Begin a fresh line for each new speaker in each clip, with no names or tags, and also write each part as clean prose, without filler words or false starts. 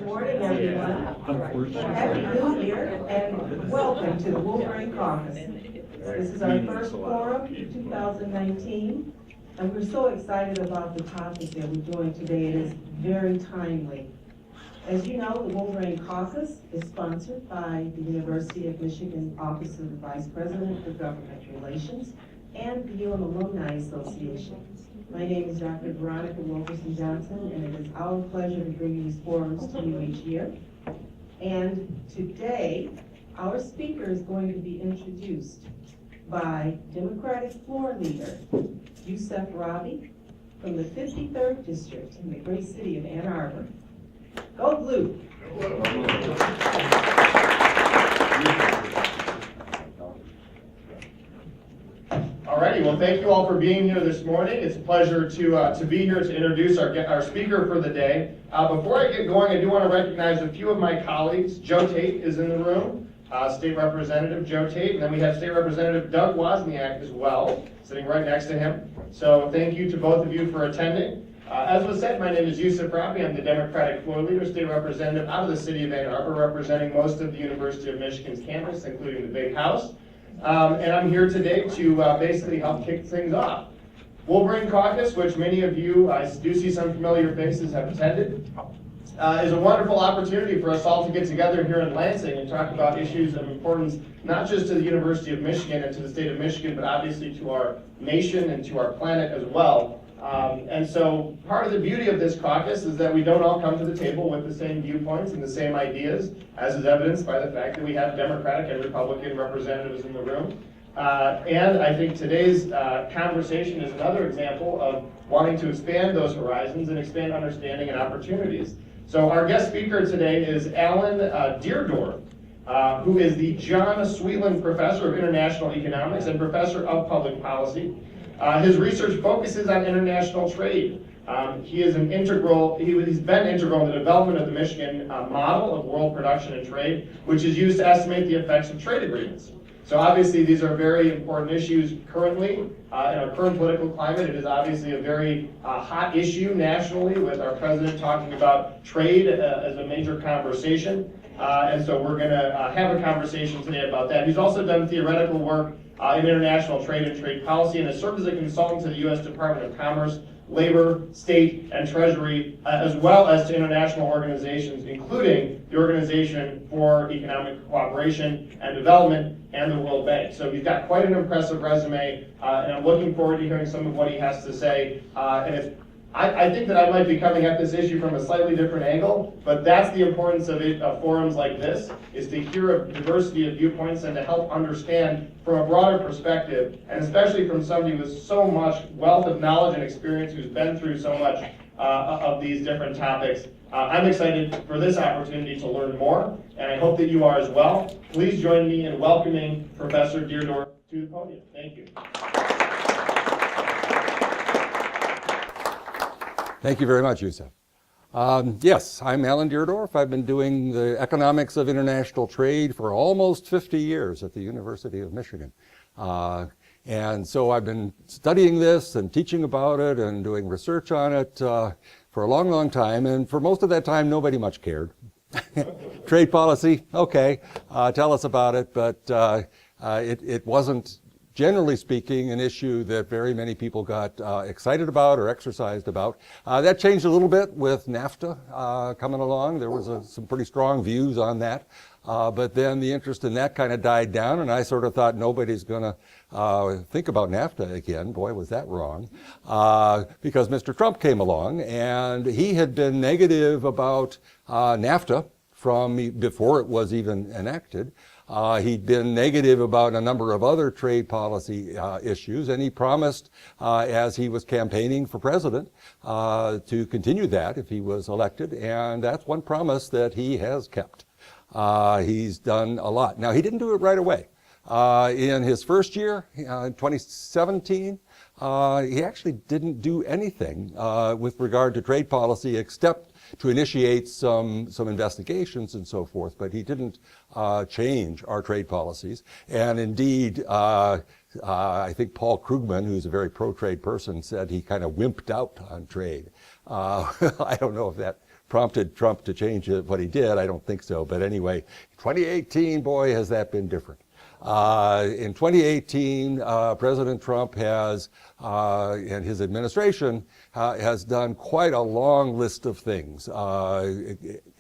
morning, everyone. Happy New Year and welcome to the Wolverine Caucus. This is our first forum in 2019, and we're so excited about the topic that we're doing today. It is very timely. As you know, the Wolverine Caucus is sponsored by the University of Michigan Office of the Vice President for Government Relations and the UM Alumni Association. My name is Dr. Veronica Wilkerson Johnson, and it is our pleasure to bring these forums to you each year. And today, our speaker is going to be introduced by Democratic floor leader Yousef Rabhi from the 53rd District in the great city of Ann Arbor. Go Blue!
Alrighty, well, thank you all for being here this morning. It's a pleasure to be here to introduce our speaker for the day. Before I get going, I do want to recognize a few of my colleagues. Joe Tate is in the room, State Representative Joe Tate, and then we have State Representative Doug Wozniak as well, sitting right next to him. So thank you to both of you for attending. As was said, my name is Yousef Rabhi. I'm the Democratic floor leader, state representative out of the city of Ann Arbor, representing most of the University of Michigan's campus, including the Big House. And I'm here today to basically help kick things off. Wolverine Caucus, which many of you, I do see some familiar faces, have attended, is a wonderful opportunity for us all to get together here in Lansing and talk about issues of importance, not just to the University of Michigan and to the state of Michigan, but obviously to our nation and to our planet as well. And so part of the beauty of this caucus is that we don't all come to the table with the same viewpoints and the same ideas, as is evidenced by the fact that we have Democratic and Republican representatives in the room. And I think today's conversation is another example of wanting to expand those horizons and expand understanding and opportunities. So our guest speaker today is Alan Deardorff, who is the John Sweetland Professor of International Economics and Professor of Public Policy. His research focuses on international trade. He's been integral in the development of the Michigan model of world production and trade, which is used to estimate the effects of trade agreements. So obviously these are very important issues currently. In our current political climate, it is obviously a very hot issue nationally, with our president talking about trade as a major conversation. And so we're going to have a conversation today about that. He's also done theoretical work in international trade and trade policy, and has served as a consultant to the U.S. Department of Commerce, Labor, State, and Treasury, as well as to international organizations, including the Organization for Economic Cooperation and Development and the World Bank. So he's got quite an impressive resume, and I'm looking forward to hearing some of what he has to say. I think that I might be coming at this issue from a slightly different angle, but that's the importance of forums like this, is to hear a diversity of viewpoints and to help understand from a broader perspective, and especially from somebody with so much wealth of knowledge and experience who's been through so much of these different topics. I'm excited for this opportunity to learn more, and I hope that you are as well. Please join me in welcoming Professor Deardorff to the podium. Thank you.
Thank you very much, Yousef. Yes, I'm Alan Deardorff. I've been doing the economics of international trade for almost 50 years at the University of Michigan. And so I've been studying this and teaching about it and doing research on it for a long, long time. And for most of that time, nobody much cared. Trade policy, okay, tell us about it. But it wasn't, generally speaking, an issue that very many people got excited about or exercised about. That changed a little bit with NAFTA coming along. There was some pretty strong views on that. But then the interest in that kind of died down, and I sort of thought nobody's going to think about NAFTA again. Boy, was that wrong. Because Mr. Trump came along, and he had been negative about NAFTA from before it was even enacted. He'd been negative about a number of other trade policy issues, and he promised, as he was campaigning for president, to continue that if he was elected, and that's one promise that he has kept. He's done a lot. Now, he didn't do it right away. In his first year, in 2017, he actually didn't do anything with regard to trade policy except to initiate some investigations and so forth, but he didn't change our trade policies. And indeed, I think Paul Krugman, who's a very pro-trade person, said he kind of wimped out on trade. I don't know if that prompted Trump to change what he did. I don't think so. But anyway, 2018, boy, has that been different. In 2018, President Trump has, and his administration has done quite a long list of things,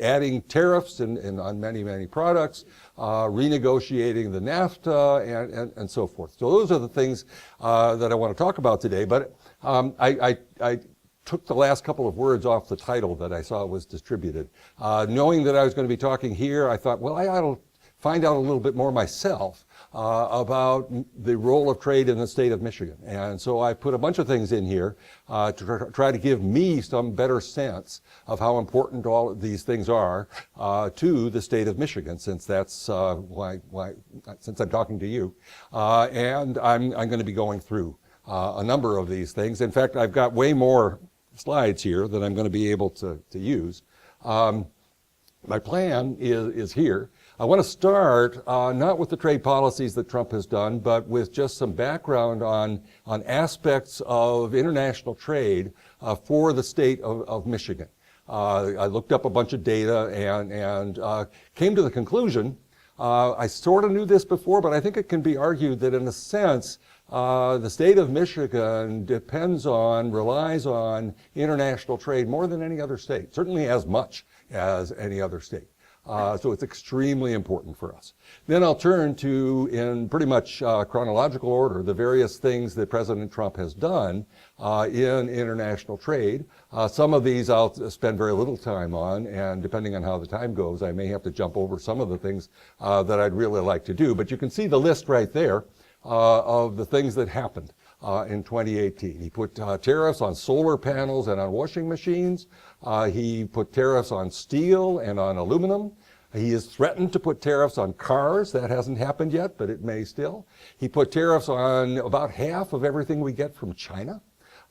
adding tariffs on many, many products, renegotiating the NAFTA, and so forth. So those are the things that I want to talk about today. But I took the last couple of words off the title that I saw was distributed. Knowing that I was going to be talking here, I thought, well, I ought to find out a little bit more myself about the role of trade in the state of Michigan. And so I put a bunch of things in here to try to give me some better sense of how important all of these things are to the state of Michigan, since that's since I'm talking to you. And I'm going to be going through a number of these things. In fact, I've got way more slides here that I'm going to be able to use. My plan is here. I want to start not with the trade policies that Trump has done, but with just some background on aspects of international trade for the state of Michigan. I looked up a bunch of data and came to the conclusion, I sort of knew this before, but I think it can be argued that in a sense, the state of Michigan relies on international trade more than any other state, certainly as much as any other state. So it's extremely important for us. Then I'll turn to, in pretty much chronological order, the various things that President Trump has done in international trade. Some of these I'll spend very little time on, and depending on how the time goes, I may have to jump over some of the things that I'd really like to do. But you can see the list right there of the things that happened in 2018. He put tariffs on solar panels and on washing machines. He put tariffs on steel and on aluminum. He has threatened to put tariffs on cars. That hasn't happened yet, but it may still. He put tariffs on about half of everything we get from China.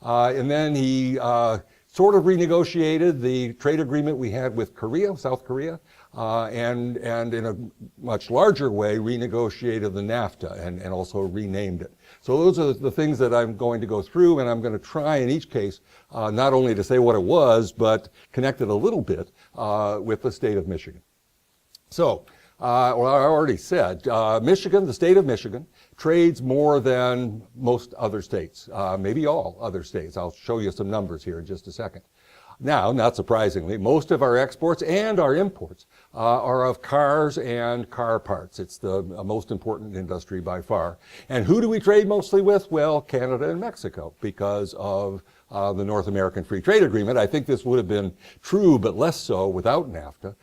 And then he sort of renegotiated the trade agreement we had with Korea, South Korea, and in a much larger way renegotiated the NAFTA and also renamed it. So those are the things that I'm going to go through, and I'm going to try in each case not only to say what it was, but connect it a little bit with the state of Michigan. So, well, I already said, Michigan, the state of Michigan, trades more than most other states, maybe all other states. I'll show you some numbers here in just a second. Now, not surprisingly, most of our exports and our imports are of cars and car parts. It's the most important industry by far. And who do we trade mostly with? Well, Canada and Mexico, because of the North American Free Trade Agreement. I think this would have been true, but less so without NAFTA,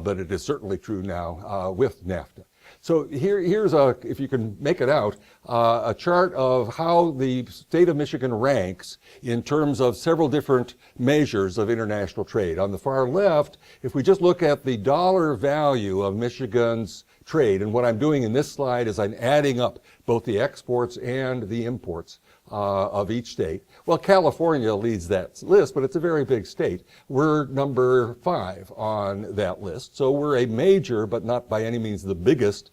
but it is certainly true now with NAFTA. So here's if you can make it out, a chart of how the state of Michigan ranks in terms of several different measures of international trade. On the far left, if we just look at the dollar value of Michigan's trade, and what I'm doing in this slide is I'm adding up both the exports and the imports of each state. Well, California leads that list, but it's a very big state. We're number 5 on that list. So we're a major, but not by any means the biggest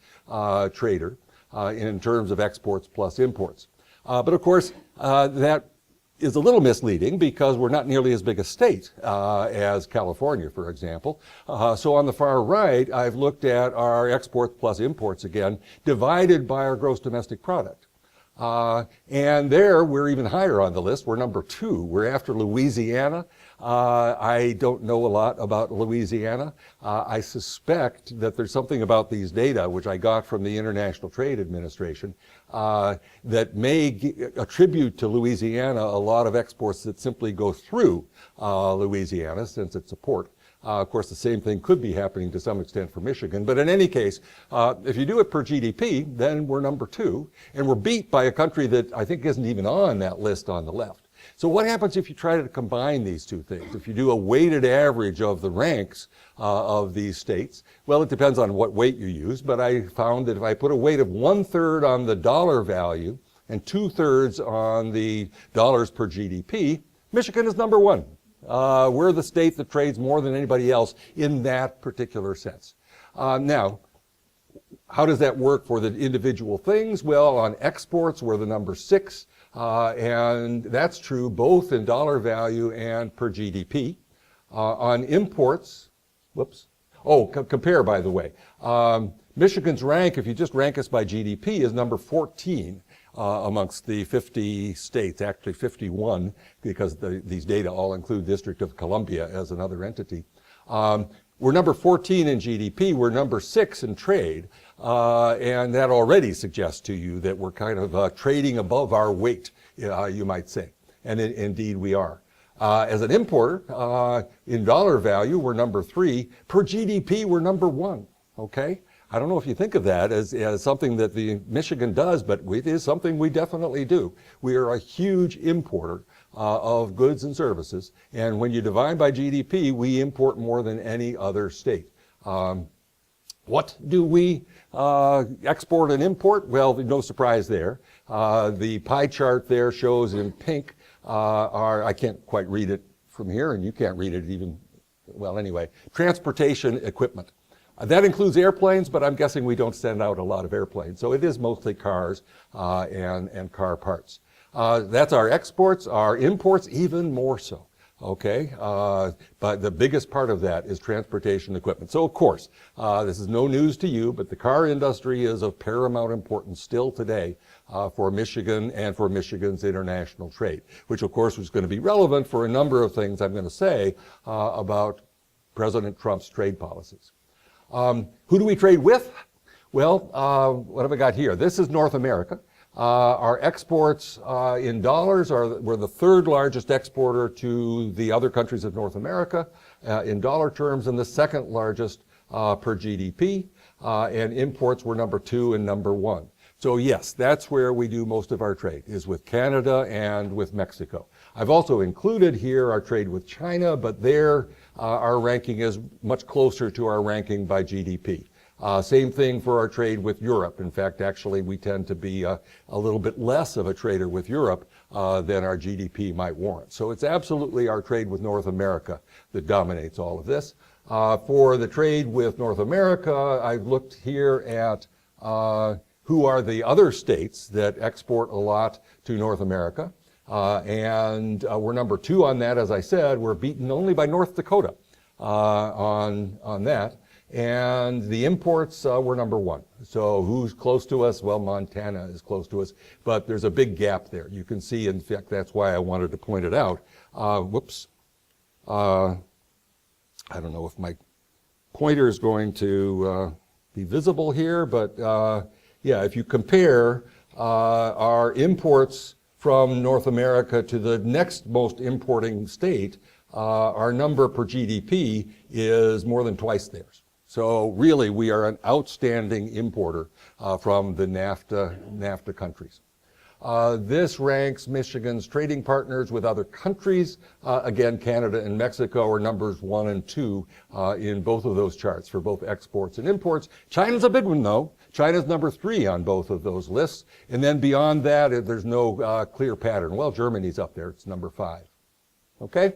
trader in terms of exports plus imports. But of course, that is a little misleading because we're not nearly as big a state as California, for example. So on the far right, I've looked at our exports plus imports again, divided by our gross domestic product. And there, we're even higher on the list. We're number 2. We're after Louisiana. I don't know a lot about Louisiana. I suspect that there's something about these data, which I got from the International Trade Administration, that may attribute to Louisiana a lot of exports that simply go through Louisiana, since it's a port. Of course, the same thing could be happening to some extent for Michigan. But in any case, if you do it per GDP, then we're number 2. And we're beat by a country that I think isn't even on that list on the left. So what happens if you try to combine these two things? If you do a weighted average of the ranks of these states, well, it depends on what weight you use. But I found that if I put a weight of 1/3 on the dollar value and 2/3 on the dollars per GDP, Michigan is number 1. We're the state that trades more than anybody else in that particular sense. Now, how does that work for the individual things? Well, on exports, we're the number 6, and that's true both in dollar value and per GDP. On imports, whoops. Oh, compare, by the way. Michigan's rank, if you just rank us by GDP, is number 14 amongst the 50 states, actually 51, because these data all include District of Columbia as another entity. We're number 14 in GDP, we're number 6 in trade, and that already suggests to you that we're kind of trading above our weight, you might say, and indeed we are. As an importer, in dollar value, we're number 3. Per GDP, we're number 1, okay? I don't know if you think of that as something that the Michigan does, but it is something we definitely do. We are a huge importer of goods and services, and when you divide by GDP, we import more than any other state. What do we export and import? Well, no surprise there. The pie chart there shows in pink I can't quite read it from here, and you can't read it even, well, anyway, transportation equipment. That includes airplanes, but I'm guessing we don't send out a lot of airplanes. So it is mostly cars and car parts. That's our exports. Our imports, even more so. Okay, but the biggest part of that is transportation equipment. So of course, this is no news to you, but the car industry is of paramount importance still today for Michigan and for Michigan's international trade, which of course was going to be relevant for a number of things I'm going to say about President Trump's trade policies. Who do we trade with? Well, what have I got here? This is North America. Our exports in dollars we're the 3rd largest exporter to the other countries of North America in dollar terms, and the 2nd largest per GDP. And imports were number 2 and number 1. So yes, that's where we do most of our trade, is with Canada and with Mexico. I've also included here our trade with China, but there our ranking is much closer to our ranking by GDP. Same thing for our trade with Europe. In fact, actually, we tend to be a little bit less of a trader with Europe than our GDP might warrant. So it's absolutely our trade with North America that dominates all of this. For the trade with North America, I've looked here at who are the other states that export a lot to North America. And we're number 2 on that, as I said. We're beaten only by North Dakota on that. And the imports were number 1. So who's close to us? Well, Montana is close to us, but there's a big gap there. You can see, in fact, that's why I wanted to point it out. Whoops. I don't know if my pointer is going to be visible here, but yeah, if you compare our imports from North America to the next most importing state, our number per GDP is more than twice theirs. So really, we are an outstanding importer from the NAFTA countries. This ranks Michigan's trading partners with other countries. Again, Canada and Mexico are numbers 1 and 2 in both of those charts for both exports and imports. China's a big one, though. China's number 3 on both of those lists. And then beyond that, there's no clear pattern. Well, Germany's up there. It's number 5. Okay?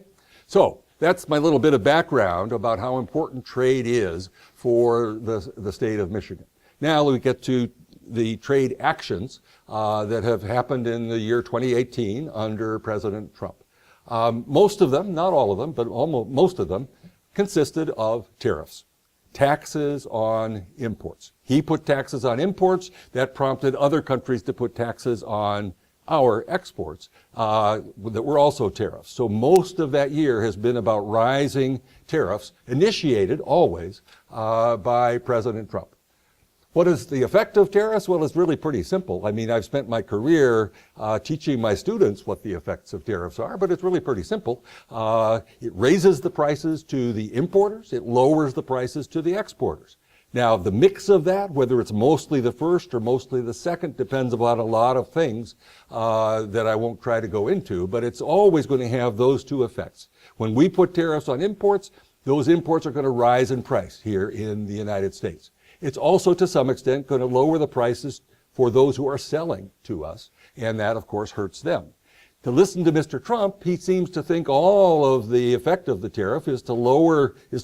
So that's my little bit of background about how important trade is for the state of Michigan. Now we get to the trade actions that have happened in the year 2018 under President Trump. Most of them, not all of them, but almost most of them, consisted of tariffs, taxes on imports. He put taxes on imports. That prompted other countries to put taxes on our exports that were also tariffs. So most of that year has been about rising tariffs, initiated always by President Trump. What is the effect of tariffs? Well, it's really pretty simple. I mean, I've spent my career teaching my students what the effects of tariffs are, but it's really pretty simple. It raises the prices to the importers. It lowers the prices to the exporters. Now, the mix of that, whether it's mostly the first or mostly the second, depends upon a lot of things that I won't try to go into, but it's always going to have those 2 effects. When we put tariffs on imports, those imports are going to rise in price here in the United States. It's also, to some extent, going to lower the prices for those who are selling to us, and that, of course, hurts them. To listen to Mr. Trump, he seems to think all of the effect of the tariff is to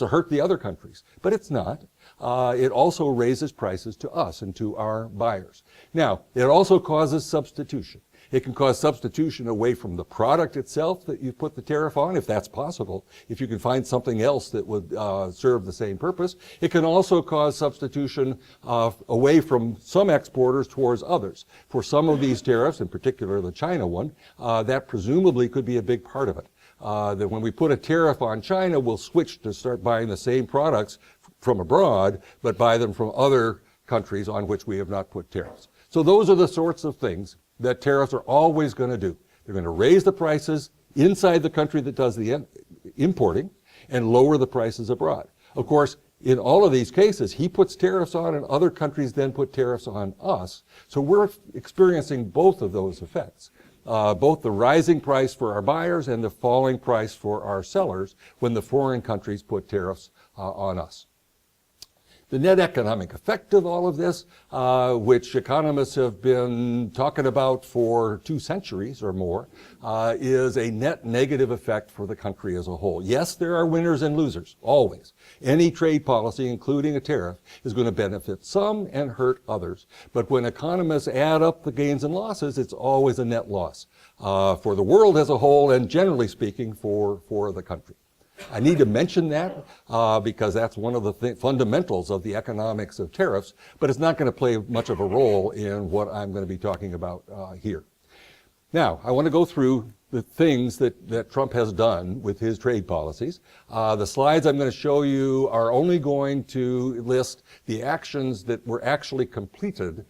hurt the other countries, but it's not. it also raises prices to us and to our buyers. Now, it also causes substitution. It can cause substitution away from the product itself that you put the tariff on, if that's possible. If you can find something else that would serve the same purpose. It can also cause substitution away from some exporters towards others. For some of these tariffs, in particular the China one, that presumably could be a big part of it. That when we put a tariff on China, we'll switch to start buying the same products from abroad, but buy them from other countries on which we have not put tariffs. So those are the sorts of things that tariffs are always going to do. They're going to raise the prices inside the country that does the importing and lower the prices abroad. Of course, in all of these cases, he puts tariffs on and other countries then put tariffs on us. So we're experiencing both of those effects. Both the rising price for our buyers and the falling price for our sellers when the foreign countries put tariffs on us. The net economic effect of all of this, which economists have been talking about for 2 centuries or more, is a net negative effect for the country as a whole. Yes, there are winners and losers, always. Any trade policy, including a tariff, is going to benefit some and hurt others. But when economists add up the gains and losses, it's always a net loss for the world as a whole and, generally speaking, for the country. I need to mention that because that's one of the fundamentals of the economics of tariffs, but it's not going to play much of a role in what I'm going to be talking about here. Now, I want to go through the things that Trump has done with his trade policies. The slides I'm going to show you are only going to list the actions that were actually completed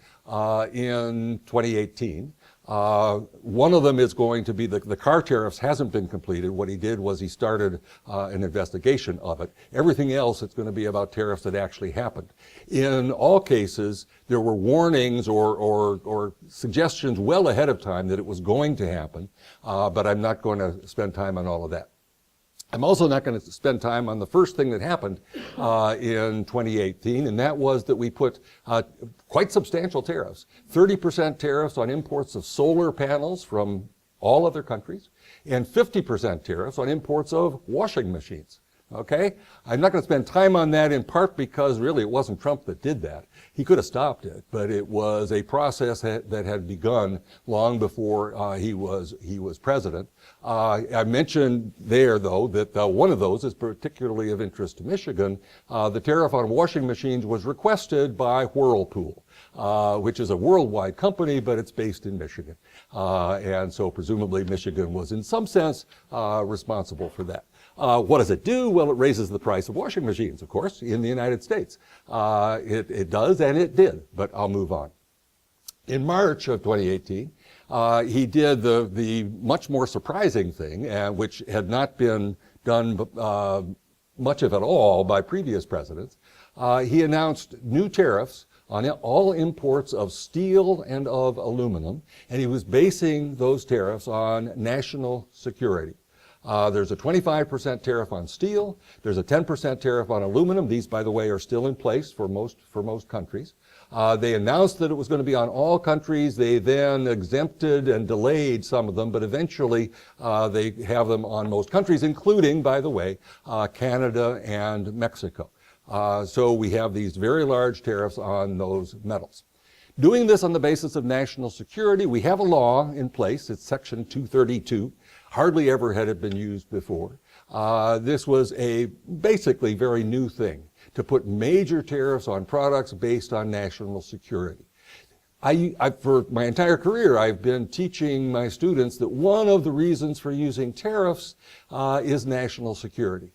in 2018. One of them is going to be the car tariffs hasn't been completed. What he did was he started an investigation of it. Everything else, it's going to be about tariffs that actually happened. In all cases, there were warnings or suggestions well ahead of time that it was going to happen, but I'm not going to spend time on all of that. I'm also not going to spend time on the first thing that happened in 2018, and that was that we put quite substantial tariffs, 30% tariffs on imports of solar panels from all other countries, and 50% tariffs on imports of washing machines. Okay? I'm not going to spend time on that in part because really it wasn't Trump that did that. He could have stopped it, but it was a process that had begun long before he was president. I mentioned there, though, that one of those is particularly of interest to Michigan. The tariff on washing machines was requested by Whirlpool, which is a worldwide company, but it's based in Michigan. And so presumably Michigan was in some sense responsible for that. What does it do? Well, it raises the price of washing machines, of course, in the United States. It does, and it did, but I'll move on. In March of 2018, he did the much more surprising thing, which had not been done much of it all by previous presidents. He announced new tariffs on all imports of steel and of aluminum, and he was basing those tariffs on national security. There's a 25% tariff on steel. There's a 10% tariff on aluminum. These, by the way, are still in place for most countries. They announced that it was going to be on all countries. They then exempted and delayed some of them, but eventually they have them on most countries, including, by the way, Canada and Mexico. So we have these very large tariffs on those metals. Doing this on the basis of national security, we have a law in place. It's Section 232. Hardly ever had it been used before. This was a basically very new thing, to put major tariffs on products based on national security. For my entire career, I've been teaching my students that one of the reasons for using tariffs is national security.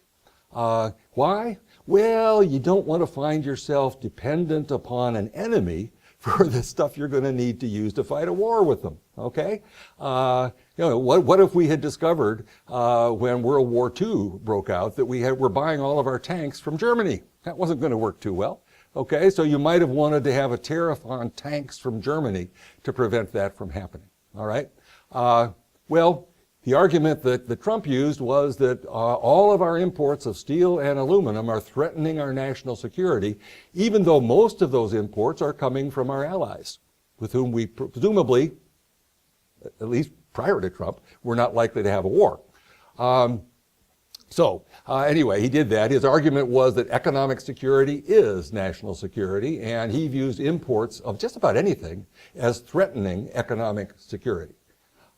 Why? Well, you don't want to find yourself dependent upon an enemy for the stuff you're going to need to use to fight a war with them, okay? What if we had discovered when World War II broke out that we're buying all of our tanks from Germany? That wasn't going to work too well, okay? So you might have wanted to have a tariff on tanks from Germany to prevent that from happening, all right? Well, the argument that Trump used was that all of our imports of steel and aluminum are threatening our national security, even though most of those imports are coming from our allies, with whom we presumably, at least prior to Trump, we're not likely to have a war. So anyway, he did that. His argument was that economic security is national security, and he views imports of just about anything as threatening economic security.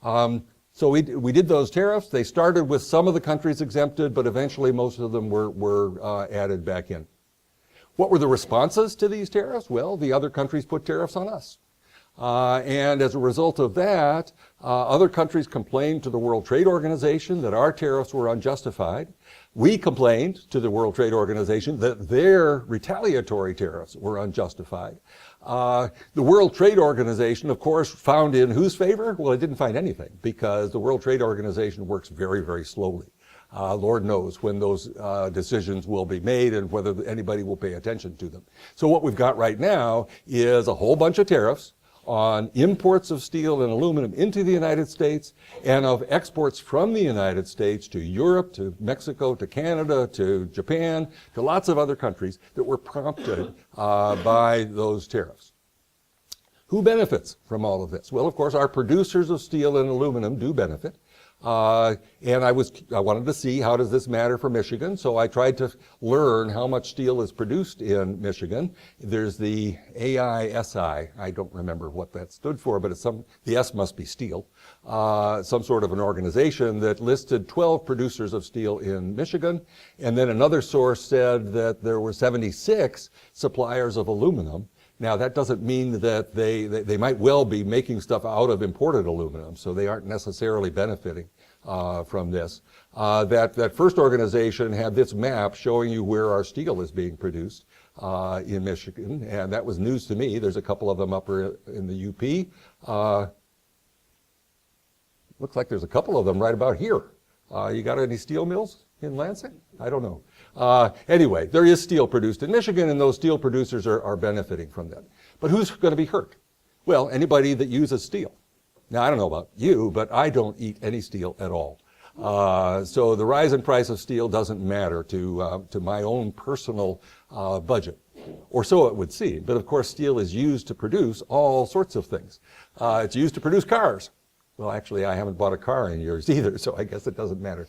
So we did those tariffs. They started with some of the countries exempted, but eventually most of them were added back in. What were the responses to these tariffs? Well, the other countries put tariffs on us. And as a result of that, other countries complained to the World Trade Organization that our tariffs were unjustified. We complained to the World Trade Organization that their retaliatory tariffs were unjustified. The World Trade Organization, of course, found in whose favor? Well, it didn't find anything, because the World Trade Organization works very, very slowly. Lord knows when those decisions will be made and whether anybody will pay attention to them. So what we've got right now is a whole bunch of tariffs on imports of steel and aluminum into the United States, and of exports from the United States to Europe, to Mexico, to Canada, to Japan, to lots of other countries that were prompted by those tariffs. Who benefits from all of this? Well, of course, our producers of steel and aluminum do benefit. And I wanted to see, how does this matter for Michigan? So I tried to learn how much steel is produced in Michigan. There's the AISI. I don't remember what that stood for, but the S must be steel. Some sort of an organization that listed 12 producers of steel in Michigan. And then another source said that there were 76 suppliers of aluminum. Now, that doesn't mean that they might well be making stuff out of imported aluminum, so they aren't necessarily benefiting from this. That first organization had this map showing you where our steel is being produced in Michigan, and that was news to me. There's a couple of them up in the UP. Looks like there's a couple of them right about here. You got any steel mills in Lansing? I don't know. Anyway, there is steel produced in Michigan, and those steel producers are benefiting from that. But who's going to be hurt? Well, anybody that uses steel. Now, I don't know about you, but I don't eat any steel at all. So the rise in price of steel doesn't matter to my own personal budget, or so it would seem. But of course, steel is used to produce all sorts of things. It's used to produce cars. Well, actually, I haven't bought a car in years either, so I guess it doesn't matter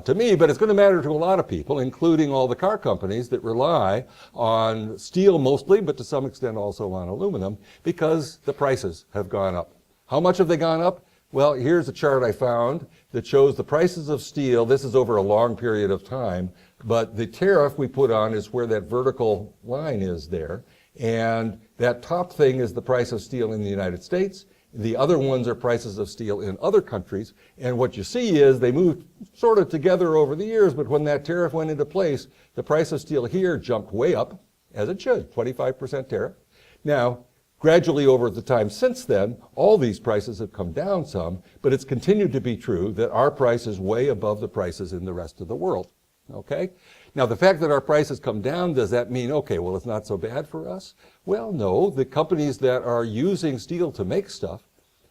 to me, but it's going to matter to a lot of people, including all the car companies that rely on steel mostly, but to some extent also on aluminum, because the prices have gone up. How much have they gone up? Well, here's a chart I found that shows the prices of steel. This is over a long period of time, but the tariff we put on is where that vertical line is there, and that top thing is the price of steel in the United States. The other ones are prices of steel in other countries, and what you see is they moved sort of together over the years, but when that tariff went into place, the price of steel here jumped way up, as it should, 25% tariff. Now, gradually over the time since then, all these prices have come down some, but it's continued to be true that our price is way above the prices in the rest of the world, okay? Now, the fact that our prices come down, does that mean, okay, well, it's not so bad for us? Well, no. The companies that are using steel to make stuff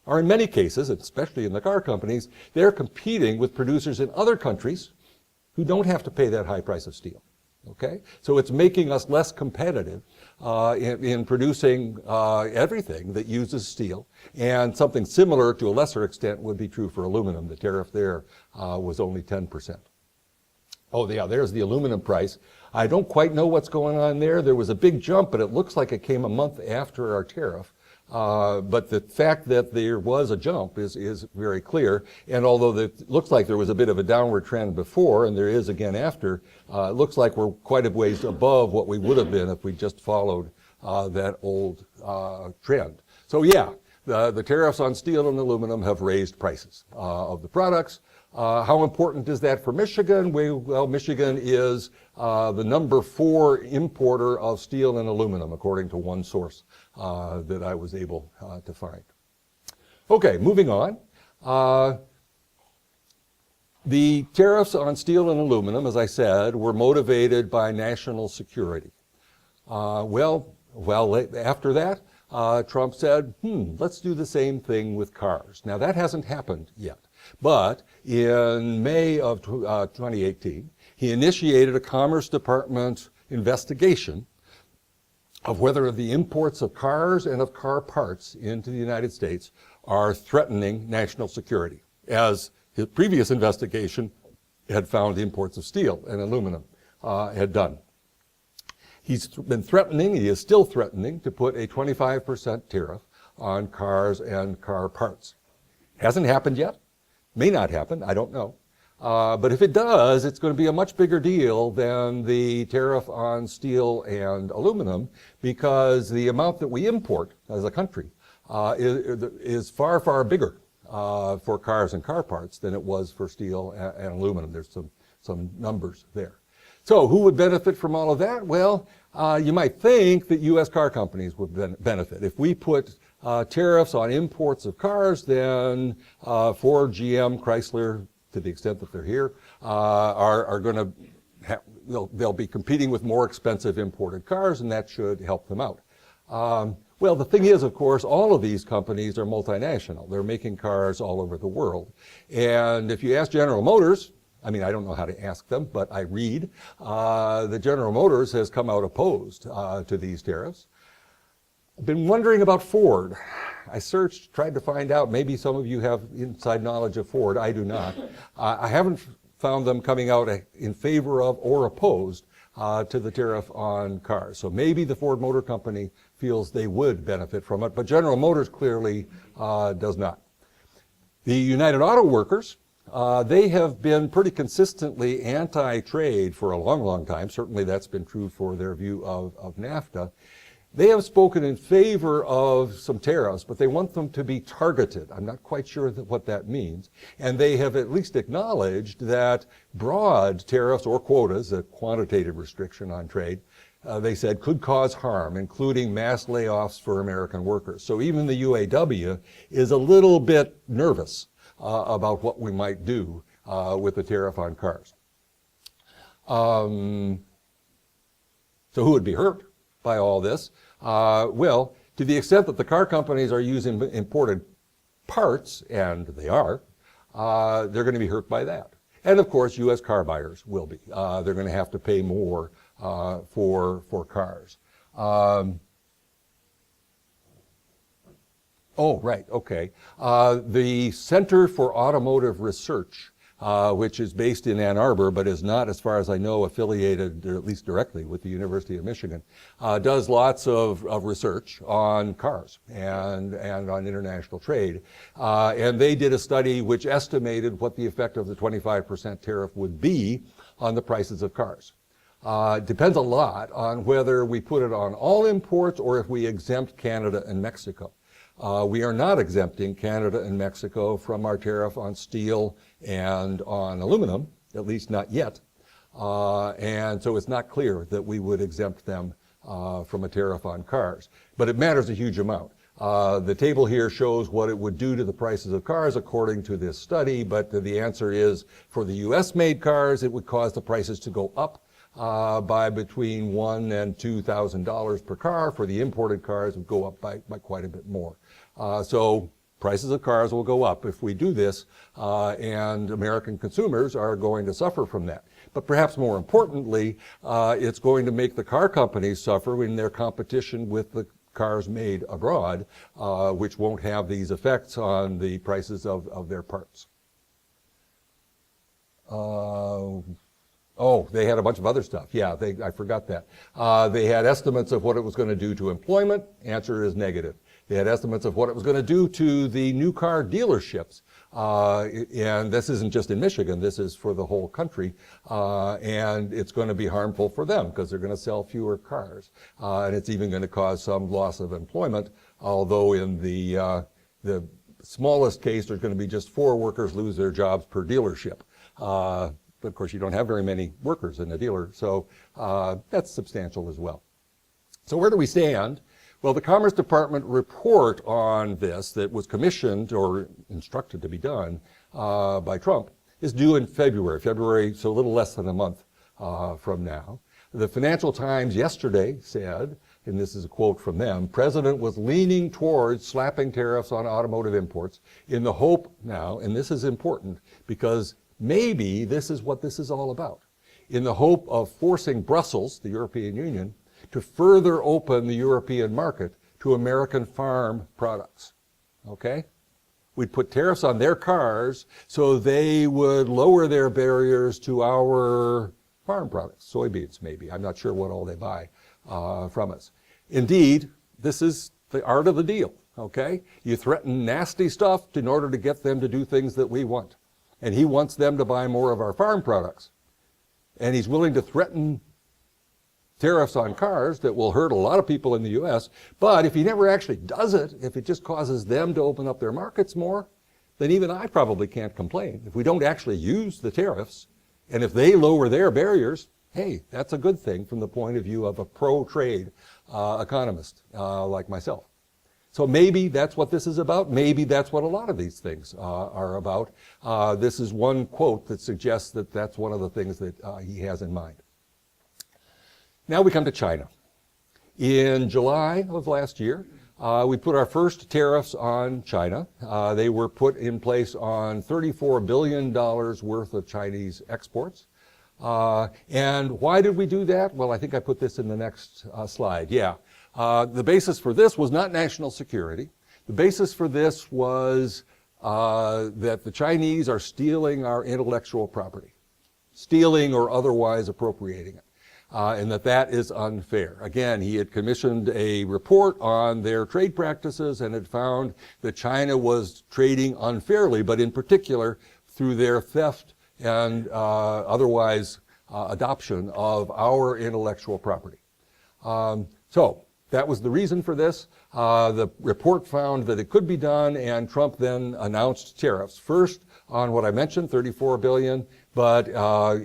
are in many cases, especially in the car companies, they're competing with producers in other countries who don't have to pay that high price of steel, okay? So it's making us less competitive in producing everything that uses steel, and something similar to a lesser extent would be true for aluminum. The tariff there was only 10%. Oh, yeah, there's the aluminum price. I don't quite know what's going on there. There was a big jump, but it looks like it came a month after our tariff. But the fact that there was a jump is very clear. And although it looks like there was a bit of a downward trend before, and there is again after, it looks like we're quite a ways above what we would have been if we just followed that old trend. So yeah, the tariffs on steel and aluminum have raised prices of the products. How important is that for Michigan? Well, Michigan is the number 4 importer of steel and aluminum, according to one source that I was able to find. Okay, moving on. The tariffs on steel and aluminum, as I said, were motivated by national security. Well, after that, Trump said, let's do the same thing with cars. Now, that hasn't happened yet. But in May of 2018, he initiated a Commerce Department investigation of whether the imports of cars and of car parts into the United States are threatening national security. As his previous investigation had found imports of steel and aluminum had done. He's been threatening, he is still threatening, to put a 25% tariff on cars and car parts. Hasn't happened yet, may not happen, I don't know. But if it does, it's going to be a much bigger deal than the tariff on steel and aluminum, because the amount that we import as a country is far, far bigger for cars and car parts than it was for steel and aluminum. There's some numbers there. So who would benefit from all of that? Well, you might think that U.S. car companies would benefit. If we put tariffs on imports of cars, then Ford, GM, Chrysler, to the extent that they're here, are going to they'll be competing with more expensive imported cars, and that should help them out. Well, the thing is, of course, all of these companies are multinational. They're making cars all over the world. And if you ask General Motors, I mean, I don't know how to ask them, but I read, that General Motors has come out opposed to these tariffs. I've been wondering about Ford. I searched, tried to find out, maybe some of you have inside knowledge of Ford, I do not. I haven't found them coming out in favor of or opposed to the tariff on cars. So maybe the Ford Motor Company feels they would benefit from it, but General Motors clearly does not. The United Auto Workers, they have been pretty consistently anti-trade for a long, long time. Certainly that's been true for their view of NAFTA. They have spoken in favor of some tariffs, but they want them to be targeted. I'm not quite sure what that means. And they have at least acknowledged that broad tariffs or quotas, a quantitative restriction on trade, they said could cause harm, including mass layoffs for American workers. So even the UAW is a little bit nervous about what we might do with the tariff on cars. So who would be hurt by all this? Well, to the extent that the car companies are using imported parts, and they are, they're going to be hurt by that. And of course, U.S. car buyers will be. They're going to have to pay more for cars. Oh, right, okay. The Center for Automotive Research, which is based in Ann Arbor, but is not, as far as I know, affiliated, or at least directly, with the University of Michigan, does lots of research on cars and on international trade. And they did a study which estimated what the effect of the 25% tariff would be on the prices of cars. It depends a lot on whether we put it on all imports or if we exempt Canada and Mexico. We are not exempting Canada and Mexico from our tariff on steel and on aluminum, at least not yet. And so it's not clear that we would exempt them from a tariff on cars. But it matters a huge amount. The table here shows what it would do to the prices of cars according to this study, but the answer is for the US-made cars, it would cause the prices to go up by between $1,000 and $2,000 per car. For the imported cars, it would go up by quite a bit more. So prices of cars will go up if we do this, and American consumers are going to suffer from that. But perhaps more importantly, it's going to make the car companies suffer in their competition with the cars made abroad, which won't have these effects on the prices of their parts. Oh, they had a bunch of other stuff. Yeah, I forgot that. They had estimates of what it was going to do to employment. Answer is negative. They had estimates of what it was going to do to the new car dealerships. And this isn't just in Michigan, this is for the whole country. And it's going to be harmful for them because they're going to sell fewer cars. And it's even going to cause some loss of employment, although in the smallest case, there's going to be just 4 workers lose their jobs per dealership. But of course, you don't have very many workers in a dealer, so that's substantial as well. So where do we stand? Well, the Commerce Department report on this that was commissioned or instructed to be done by Trump is due in February, so a little less than a month from now. The Financial Times yesterday said, and this is a quote from them, President was leaning towards slapping tariffs on automotive imports in the hope now, and this is important because maybe this is what this is all about, in the hope of forcing Brussels, the European Union, to further open the European market to American farm products. Okay? We'd put tariffs on their cars so they would lower their barriers to our farm products, soybeans maybe. I'm not sure what all they buy from us. Indeed, this is the art of the deal, okay? You threaten nasty stuff in order to get them to do things that we want. And he wants them to buy more of our farm products. And he's willing to threaten tariffs on cars that will hurt a lot of people in the U.S. But if he never actually does it, if it just causes them to open up their markets more, then even I probably can't complain. If we don't actually use the tariffs, and if they lower their barriers, hey, that's a good thing from the point of view of a pro-trade economist like myself. So maybe that's what this is about. Maybe that's what a lot of these things are about. This is one quote that suggests that that's one of the things that he has in mind. Now we come to China. In July of last year, we put our first tariffs on China. They were put in place on $34 billion worth of Chinese exports. And why did we do that? Well, I think I put this in the next slide. Yeah. The basis for this was not national security. The basis for this was that the Chinese are stealing our intellectual property, stealing or otherwise appropriating it. And that is unfair. Again, he had commissioned a report on their trade practices and had found that China was trading unfairly, but in particular through their theft and otherwise adoption of our intellectual property. So that was the reason for this. The report found that it could be done, and Trump then announced tariffs. First on what I mentioned, $34 billion, but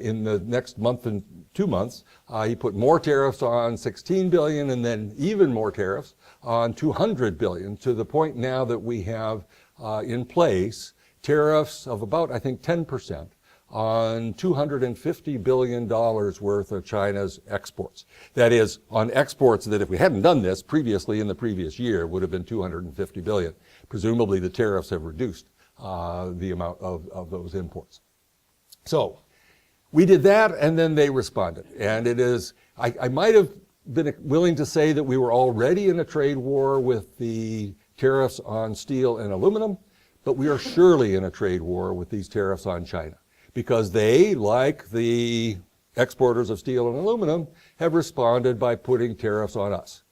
in the next month and 2 months, he put more tariffs on $16 billion and then even more tariffs on $200 billion, to the point now that we have in place tariffs of about, I think, 10% on $250 billion worth of China's exports. That is, on exports that if we hadn't done this previously in the previous year would have been $250 billion. Presumably the tariffs have reduced the amount of those imports. So we did that, and then they responded. And it is, I might have been willing to say that we were already in a trade war with the tariffs on steel and aluminum, but we are surely in a trade war with these tariffs on China, because they, like the exporters of steel and aluminum, have responded by putting tariffs on us.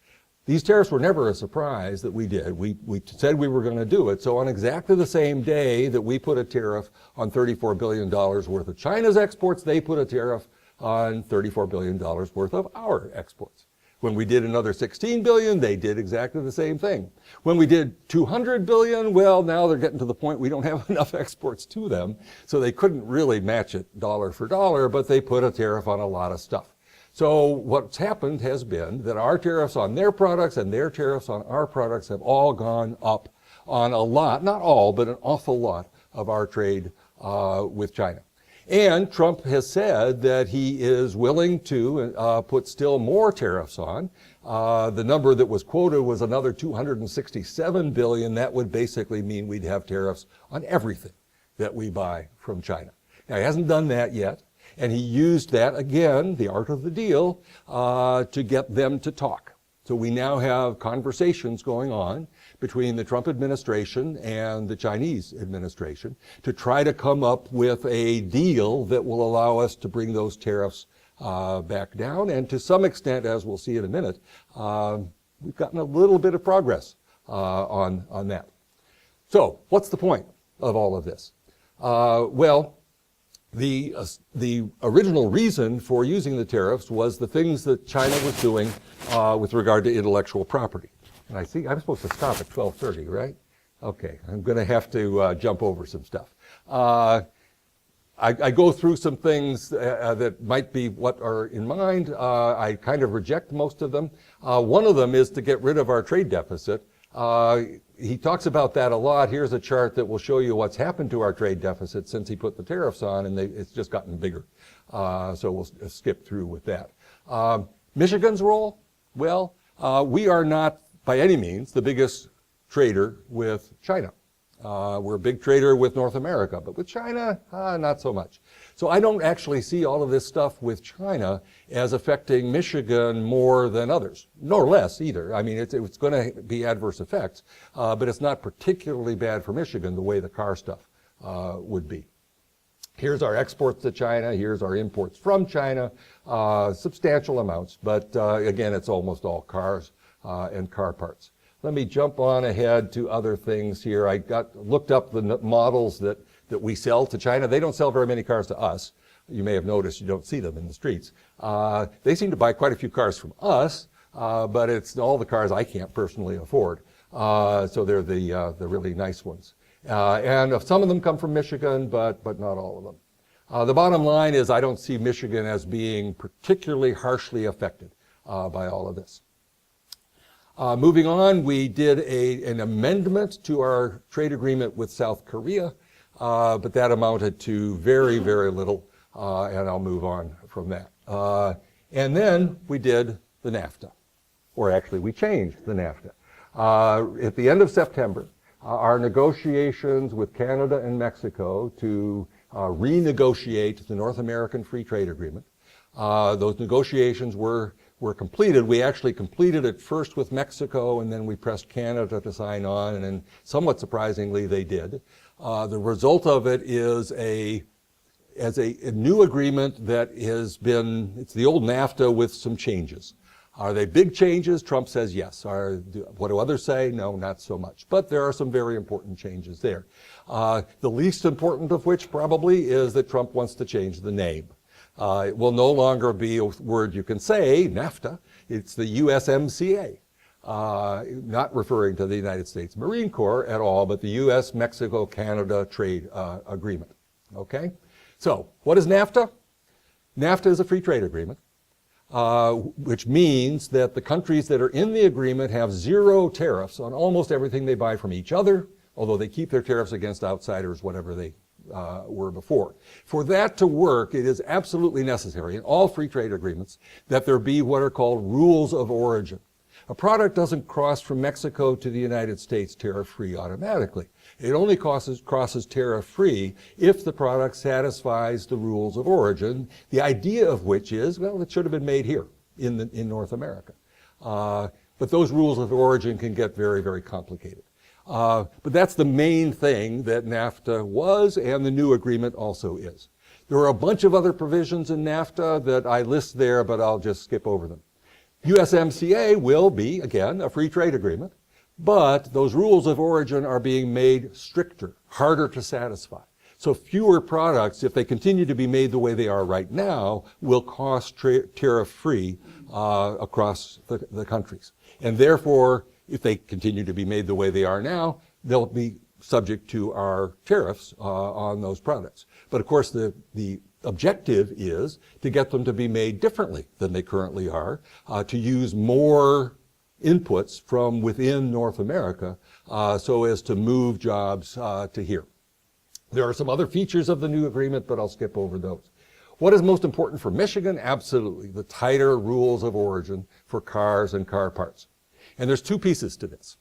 These tariffs were never a surprise that we did. We said we were going to do it. So on exactly the same day that we put a tariff on $34 billion worth of China's exports, they put a tariff on $34 billion worth of our exports. When we did another $16 billion, they did exactly the same thing. When we did $200 billion, well, now they're getting to the point we don't have enough exports to them, so they couldn't really match it dollar for dollar, but they put a tariff on a lot of stuff. So what's happened has been that our tariffs on their products and their tariffs on our products have all gone up on a lot, not all, but an awful lot of our trade with China. And Trump has said that he is willing to put still more tariffs on. The number that was quoted was another $267 billion. That would basically mean we'd have tariffs on everything that we buy from China. Now, he hasn't done that yet. And he used that, again, the art of the deal, to get them to talk. So we now have conversations going on between the Trump administration and the Chinese administration to try to come up with a deal that will allow us to bring those tariffs back down. And to some extent, as we'll see in a minute, we've gotten a little bit of progress on that. So what's the point of all of this? Well, the original reason for using the tariffs was the things that China was doing with regard to intellectual property. And I see I'm supposed to stop at 12:30, right? Okay, I'm going to have to jump over some stuff. I go through some things that might be what are in mind. I kind of reject most of them. One of them is to get rid of our trade deficit. He talks about that a lot. Here's a chart that will show you what's happened to our trade deficit since he put the tariffs on, and it's just gotten bigger. So we'll skip through with that. Michigan's role? Well, we are not by any means the biggest trader with China. We're a big trader with North America, but with China, not so much. So I don't actually see all of this stuff with China as affecting Michigan more than others, nor less either. I mean, it's going to be adverse effects, but it's not particularly bad for Michigan the way the car stuff would be. Here's our exports to China. Here's our imports from China, substantial amounts, but again, it's almost all cars and car parts. Let me jump on ahead to other things here. I looked up the models that we sell to China. They don't sell very many cars to us. You may have noticed you don't see them in the streets. They seem to buy quite a few cars from us, but it's all the cars I can't personally afford. So they're the really nice ones. And some of them come from Michigan, but not all of them. The bottom line is I don't see Michigan as being particularly harshly affected by all of this. Moving on, we did an amendment to our trade agreement with South Korea, but that amounted to very, very little, and I'll move on from that. And then we did the NAFTA, or actually we changed the NAFTA. At the end of September, our negotiations with Canada and Mexico to renegotiate the North American Free Trade Agreement, those negotiations were completed. We actually completed it first with Mexico, and then we pressed Canada to sign on, and then somewhat surprisingly they did. The result of it is a new agreement that it's the old NAFTA with some changes. Are they big changes? Trump says yes. What do others say? No, not so much. But there are some very important changes there. The least important of which probably is that Trump wants to change the name. It will no longer be a word you can say, NAFTA. It's the USMCA, not referring to the United States Marine Corps at all, but the U.S.-Mexico-Canada Trade Agreement. Okay? So, what is NAFTA? NAFTA is a free trade agreement, which means that the countries that are in the agreement have zero tariffs on almost everything they buy from each other, although they keep their tariffs against outsiders, whatever they were before. For that to work, it is absolutely necessary in all free trade agreements that there be what are called rules of origin. A product doesn't cross from Mexico to the United States tariff-free automatically. It only crosses tariff-free if the product satisfies the rules of origin, the idea of which is, well, it should have been made here in North America. But those rules of origin can get very, very complicated. But that's the main thing that NAFTA was, and the new agreement also is. There are a bunch of other provisions in NAFTA that I list there, but I'll just skip over them. USMCA will be, again, a free trade agreement, but those rules of origin are being made stricter, harder to satisfy. So fewer products, if they continue to be made the way they are right now, will cost tariff-free across the countries. And therefore, if they continue to be made the way they are now, they'll be subject to our tariffs on those products. But of course, the objective is to get them to be made differently than they currently are, to use more inputs from within North America so as to move jobs to here. There are some other features of the new agreement, but I'll skip over those. What is most important for Michigan? Absolutely, the tighter rules of origin for cars and car parts. And there's two pieces to this.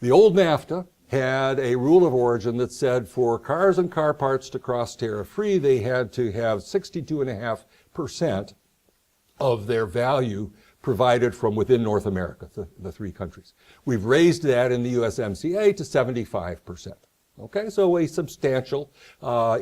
The old NAFTA had a rule of origin that said for cars and car parts to cross tariff-free, they had to have 62.5% of their value provided from within North America, the three countries. We've raised that in the USMCA to 75%. Okay, so a substantial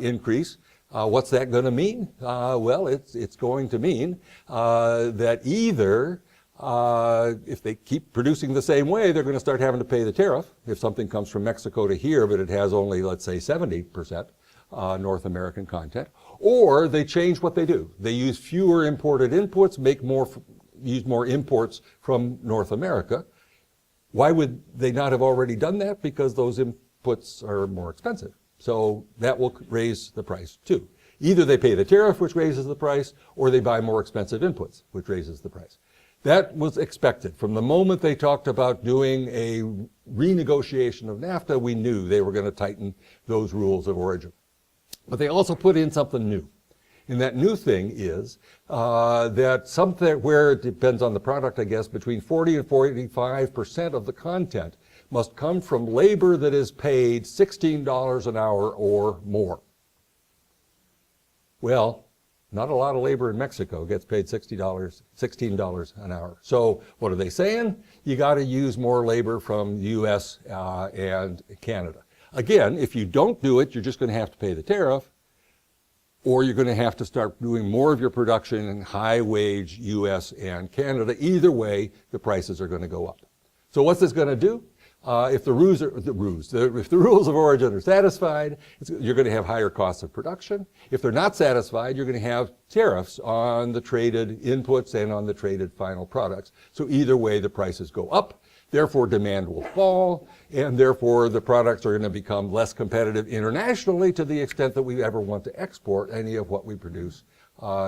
increase. What's that going to mean? Well, it's going to mean that either if they keep producing the same way, they're going to start having to pay the tariff if something comes from Mexico to here, but it has only, let's say, 70% North American content, or they change what they do. They use fewer imported inputs, use more imports from North America. Why would they not have already done that? Because those inputs are more expensive. So that will raise the price too. Either they pay the tariff, which raises the price, or they buy more expensive inputs, which raises the price. That was expected. From the moment they talked about doing a renegotiation of NAFTA, we knew they were going to tighten those rules of origin. But they also put in something new. And that new thing is that something where it depends on the product, I guess, between 40 and 45% of the content must come from labor that is paid $16 an hour or more. Well, not a lot of labor in Mexico gets paid $16 an hour. So what are they saying? You got to use more labor from the U.S. And Canada. Again, if you don't do it, you're just going to have to pay the tariff, or you're going to have to start doing more of your production in high-wage U.S. and Canada. Either way, the prices are going to go up. So what's this going to do? If the rules of origin are satisfied, you're going to have higher costs of production. If they're not satisfied, you're going to have tariffs on the traded inputs and on the traded final products. So either way, the prices go up. Therefore, demand will fall, and therefore the products are going to become less competitive internationally to the extent that we ever want to export any of what we produce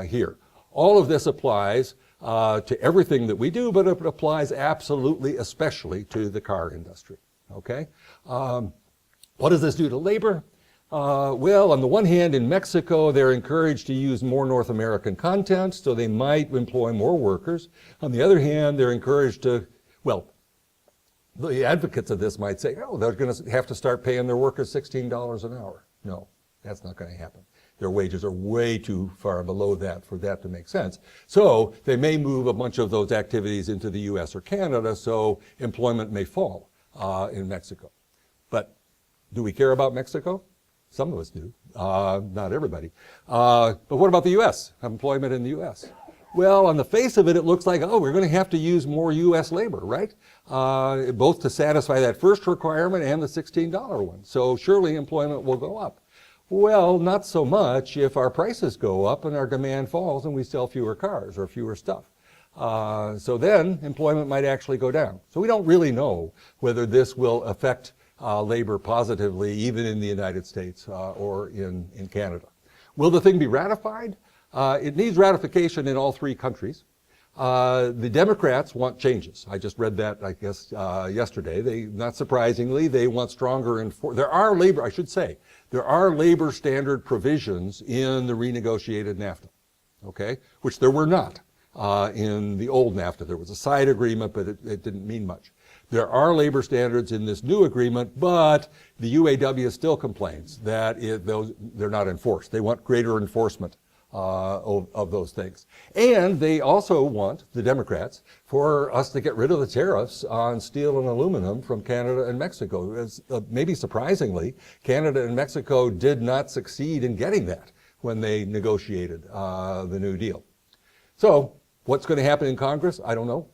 here. All of this applies to everything that we do, but it applies absolutely especially to the car industry, okay? What does this do to labor? Well, on the one hand, in Mexico, they're encouraged to use more North American content, so they might employ more workers. On the other hand, they're encouraged to, well, the advocates of this might say, oh, they're going to have to start paying their workers $16 an hour. No, that's not going to happen. Their wages are way too far below that for that to make sense. So they may move a bunch of those activities into the U.S. or Canada, so employment may fall in Mexico. But do we care about Mexico? Some of us do, not everybody. But what about the U.S., employment in the U.S.? Well, on the face of it, it looks like, oh, we're going to have to use more U.S. labor, right? Both to satisfy that first requirement and the $16 one. So surely employment will go up. Well, not so much if our prices go up and our demand falls and we sell fewer cars or fewer stuff. So then employment might actually go down. So we don't really know whether this will affect labor positively, even in the United States or in Canada. Will the thing be ratified? It needs ratification in all three countries. The Democrats want changes. I just read that, I guess, yesterday. They, not surprisingly, they want stronger there are labor standard provisions in the renegotiated NAFTA, okay, which there were not in the old NAFTA. There was a side agreement, but it didn't mean much. There are labor standards in this new agreement, but the UAW still complains that they're not enforced. They want greater enforcement of those things. And they also want, the Democrats, for us to get rid of the tariffs on steel and aluminum from Canada and Mexico. Maybe surprisingly, Canada and Mexico did not succeed in getting that when they negotiated the New Deal. So what's going to happen in Congress? I don't know.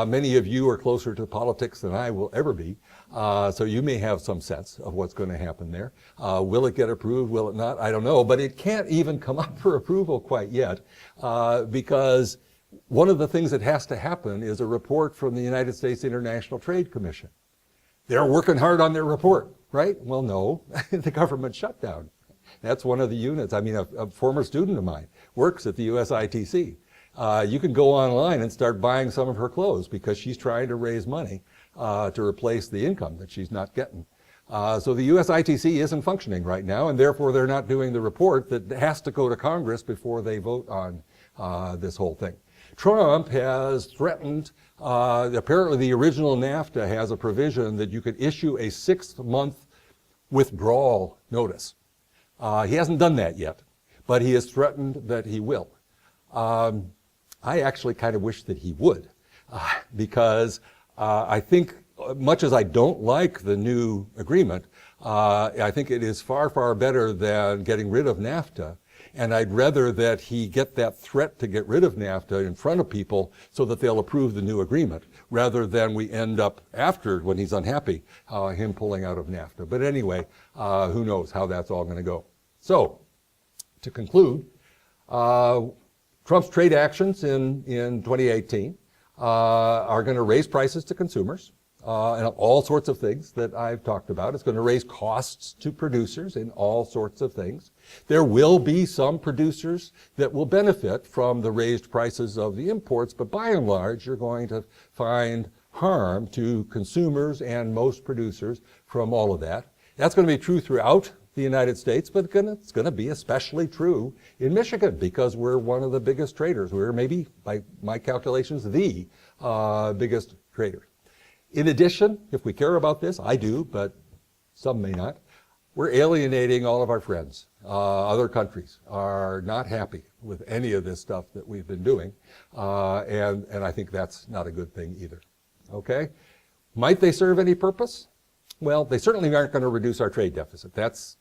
Many of you are closer to politics than I will ever be, so you may have some sense of what's going to happen there. Will it get approved? Will it not? I don't know, but it can't even come up for approval quite yet because one of the things that has to happen is a report from the United States International Trade Commission. They're working hard on their report, right? Well, no, the government shut down. That's one of the units. I mean, a former student of mine works at the USITC. You can go online and start buying some of her clothes because she's trying to raise money to replace the income that she's not getting. So the USITC isn't functioning right now, and therefore they're not doing the report that has to go to Congress before they vote on this whole thing. Trump has threatened, apparently the original NAFTA has a provision that you could issue a 6-month withdrawal notice. He hasn't done that yet, but he has threatened that he will. I actually kind of wish that he would, because I think, much as I don't like the new agreement, I think it is far, far better than getting rid of NAFTA. And I'd rather that he get that threat to get rid of NAFTA in front of people so that they'll approve the new agreement, rather than we end up after, when he's unhappy, him pulling out of NAFTA. But anyway, who knows how that's all going to go. So, to conclude, Trump's trade actions in 2018 are going to raise prices to consumers and all sorts of things that I've talked about. It's going to raise costs to producers in all sorts of things. There will be some producers that will benefit from the raised prices of the imports, but by and large, you're going to find harm to consumers and most producers from all of that. That's going to be true throughout the United States, but it's going to be especially true in Michigan because we're one of the biggest traders. We're maybe, by my calculations, the biggest trader. In addition, if we care about this, I do, but some may not, we're alienating all of our friends. Other countries are not happy with any of this stuff that we've been doing, and I think that's not a good thing either. Okay? Might they serve any purpose? Well, they certainly aren't going to reduce our trade deficit. That's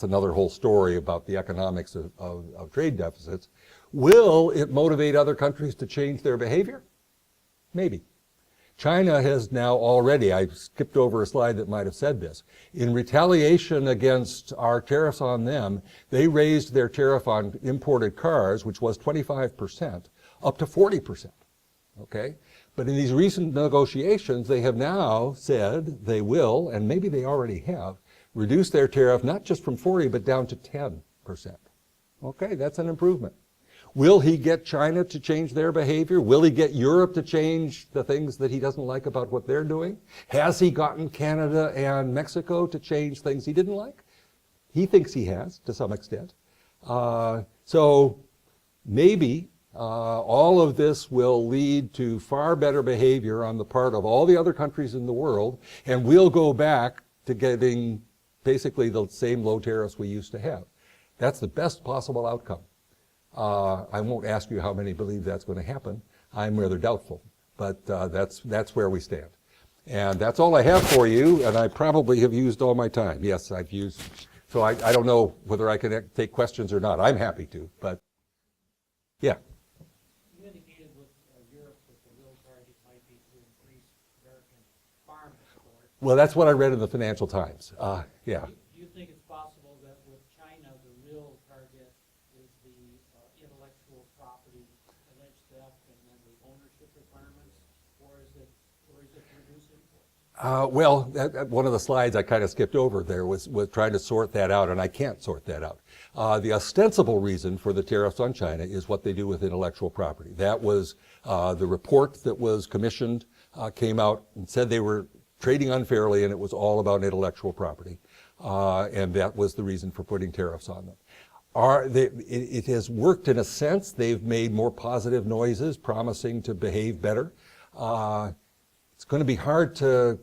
another whole story about the economics of trade deficits. Will it motivate other countries to change their behavior? Maybe. China has now already, I skipped over a slide that might have said this, in retaliation against our tariffs on them, they raised their tariff on imported cars, which was 25%, up to 40%. Okay? But in these recent negotiations, they have now said they will, and maybe they already have, reduce their tariff not just from 40, but down to 10%. Okay, that's an improvement. Will he get China to change their behavior? Will he get Europe to change the things that he doesn't like about what they're doing? Has he gotten Canada and Mexico to change things he didn't like? He thinks he has, to some extent. So maybe all of this will lead to far better behavior on the part of all the other countries in the world, and we'll go back to getting basically the same low tariffs we used to have. That's the best possible outcome. I won't ask you how many believe that's going to happen. I'm rather doubtful, but that's where we stand. And that's all I have for you, and I probably have used all my time. Yes, I've used, so I don't know whether I can take questions or not. I'm happy to, but yeah.
You indicated with Europe that the real target might be to increase American farm export.
Well, that's what I read in the Financial Times. Yeah.
Do you think it's possible that with China, the real target is the intellectual property, alleged theft, and then the ownership requirements, or is it to reduce imports?
Well, one of the slides I kind of skipped over there was trying to sort that out, and I can't sort that out. The ostensible reason for the tariffs on China is what they do with intellectual property. That was the report that was commissioned, came out and said they were trading unfairly, and it was all about intellectual property. And that was the reason for putting tariffs on them. It has worked in a sense. They've made more positive noises, promising to behave better. It's going to be hard to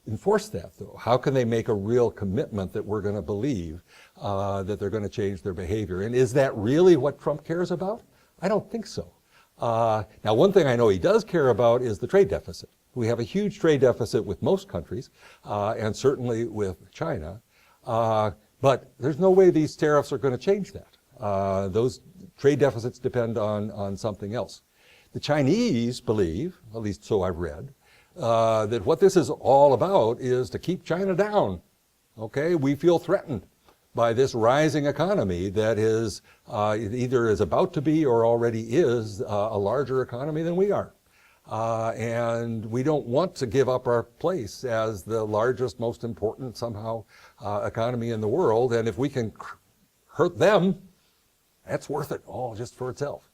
enforce that, though. How can they make a real commitment that we're going to believe that they're going to change their behavior? And is that really what Trump cares about? I don't think so. Now, one thing I know he does care about is the trade deficit. We have a huge trade deficit with most countries, and certainly with China. But there's no way these tariffs are going to change that. Those trade deficits depend on something else. The Chinese believe, at least so I've read, that what this is all about is to keep China down. Okay, we feel threatened by this rising economy that is either is about to be or already is a larger economy than we are. And we don't want to give up our place as the largest, most important somehow economy in the world. And if we can hurt them, that's worth it all just for itself.